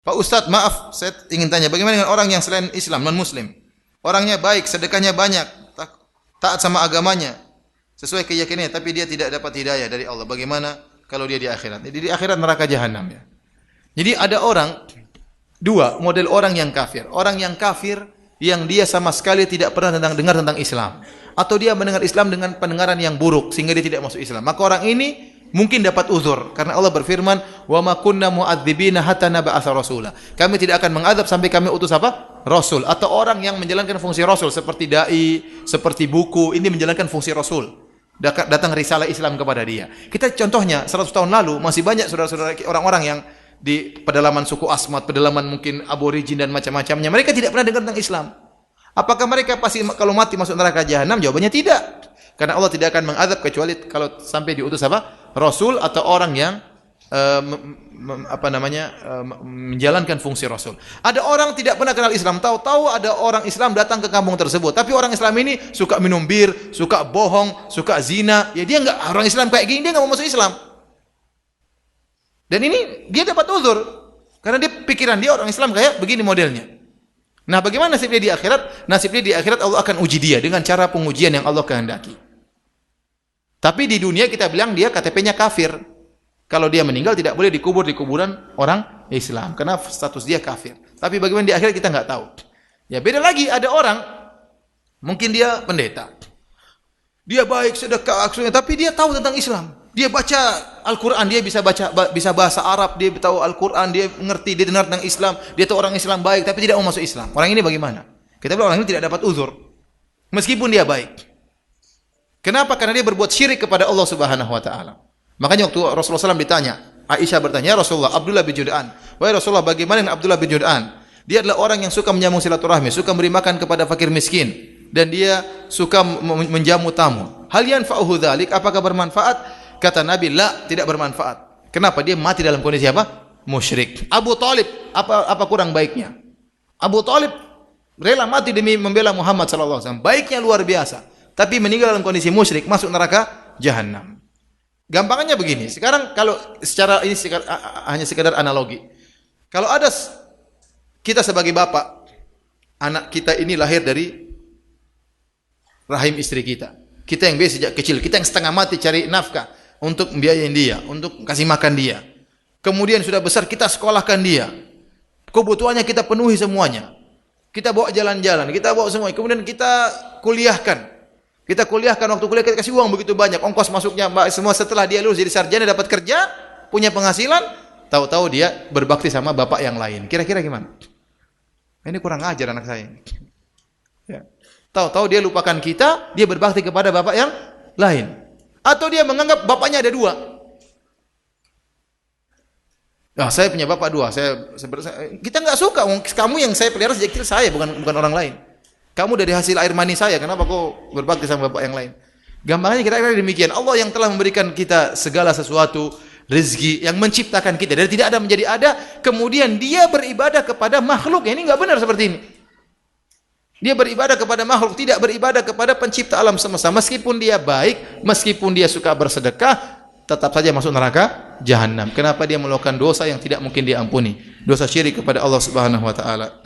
Pak Ustadz, maaf, saya ingin tanya, bagaimana dengan orang yang selain Islam, non-Muslim? Orangnya baik, sedekahnya banyak, taat sama agamanya, sesuai keyakinannya, tapi dia tidak dapat hidayah dari Allah. Bagaimana kalau dia di akhirat? Jadi di akhirat neraka jahanam ya. Jadi ada orang, dua model orang yang kafir. Orang yang kafir yang dia sama sekali tidak pernah dengar tentang Islam, atau dia mendengar Islam dengan pendengaran yang buruk sehingga dia tidak masuk Islam. Maka orang ini mungkin dapat uzur karena Allah berfirman, "Wa ma kunna mu'adzibina hatta nab'atsa rasula." Kami tidak akan mengadab sampai kami utus apa? Rasul, atau orang yang menjalankan fungsi rasul seperti dai, seperti buku, ini menjalankan fungsi rasul. Datang risalah Islam kepada dia. Kita contohnya 100 tahun lalu masih banyak saudara-saudara orang-orang yang di pedalaman suku Asmat, pedalaman mungkin aborigin dan macam-macamnya. Mereka tidak pernah dengar tentang Islam. Apakah mereka pasti kalau mati masuk neraka jahanam? Jawabannya tidak. Karena Allah tidak akan mengadab kecuali kalau sampai diutus apa? Rasul atau orang yang menjalankan fungsi Rasul. Ada orang tidak pernah kenal Islam, tahu-tahu ada orang Islam datang ke kampung tersebut. Tapi orang Islam ini suka minum bir, suka bohong, suka zina. Ya dia enggak, orang Islam kayak gini dia enggak mau masuk Islam. Dan ini dia dapat uzur karena dia pikiran dia orang Islam kayak begini modelnya. Nah, bagaimana nasib dia di akhirat? Nasib dia di akhirat Allah akan uji dia dengan cara pengujian yang Allah kehendaki. Tapi di dunia kita bilang dia KTP-nya kafir. Kalau dia meninggal tidak boleh dikubur di kuburan orang Islam karena status dia kafir. Tapi bagaimana di akhirat kita enggak tahu. Ya beda lagi, ada orang mungkin dia pendeta. Dia baik, sedekah, tapi dia tahu tentang Islam. Dia baca Al-Quran, dia bisa bahasa Arab, dia tahu Al-Quran, dia mengerti, dia dengar tentang Islam, dia tahu orang Islam baik, tapi tidak mau masuk Islam. Orang ini bagaimana? Kita bilang orang ini tidak dapat uzur, meskipun dia baik. Kenapa? Karena dia berbuat syirik kepada Allah Subhanahu Wa Taala. Makanya waktu Rasulullah SAW ditanya, Aisyah bertanya, "Ya Rasulullah, Abdullah bin Jud'an, wahai Rasulullah, bagaimana dengan Abdullah bin Jud'an? Dia adalah orang yang suka menyambung silaturahmi, suka memberi makan kepada fakir miskin, dan dia suka menjamu tamu. Hal yanfa'uhu dzalik? Apakah bermanfaat?" Kata Nabi, la, tidak bermanfaat. Kenapa? Dia mati dalam kondisi apa? Musyrik. Abu Talib, apa kurang baiknya? Abu Talib rela mati demi membela Muhammad SAW. Baiknya luar biasa. Tapi meninggal dalam kondisi musyrik, masuk neraka jahanam. Gampangnya begini. Sekarang kalau secara ini hanya sekedar analogi. Kalau ada kita sebagai bapak, anak kita ini lahir dari rahim istri kita. Kita yang biasa sejak kecil, kita yang setengah mati cari nafkah untuk membiayain dia, untuk kasih makan dia. Kemudian sudah besar kita sekolahkan dia. Kebutuhannya kita penuhi semuanya. Kita bawa jalan-jalan, kita bawa semua. Kemudian kita kuliahkan. Kita kuliahkan, waktu kuliah kita kasih uang begitu banyak, ongkos masuknya semua. Setelah dia lulus jadi sarjana, dapat kerja, punya penghasilan, tahu-tahu dia berbakti sama bapak yang lain. Kira-kira gimana? Ini kurang ajar anak saya. Ya. Tahu-tahu dia lupakan kita, dia berbakti kepada bapak yang lain. Atau dia menganggap bapaknya ada dua. Ya, saya punya bapak dua. Kita nggak suka. Kamu yang saya pelihara sejak kecil saya, bukan orang lain. Kamu dari hasil air mani saya. Kenapa kau berbakti sama bapak yang lain? Gampangnya kira-kira demikian. Allah yang telah memberikan kita segala sesuatu, rezeki, yang menciptakan kita dari tidak ada menjadi ada. Kemudian dia beribadah kepada makhluk. Ini nggak benar seperti ini. Dia beribadah kepada makhluk, tidak beribadah kepada pencipta alam semesta. Meskipun dia baik, meskipun dia suka bersedekah, tetap saja masuk neraka jahanam. Kenapa dia melakukan dosa yang tidak mungkin diampuni? Dosa syirik kepada Allah Subhanahu Wa Taala.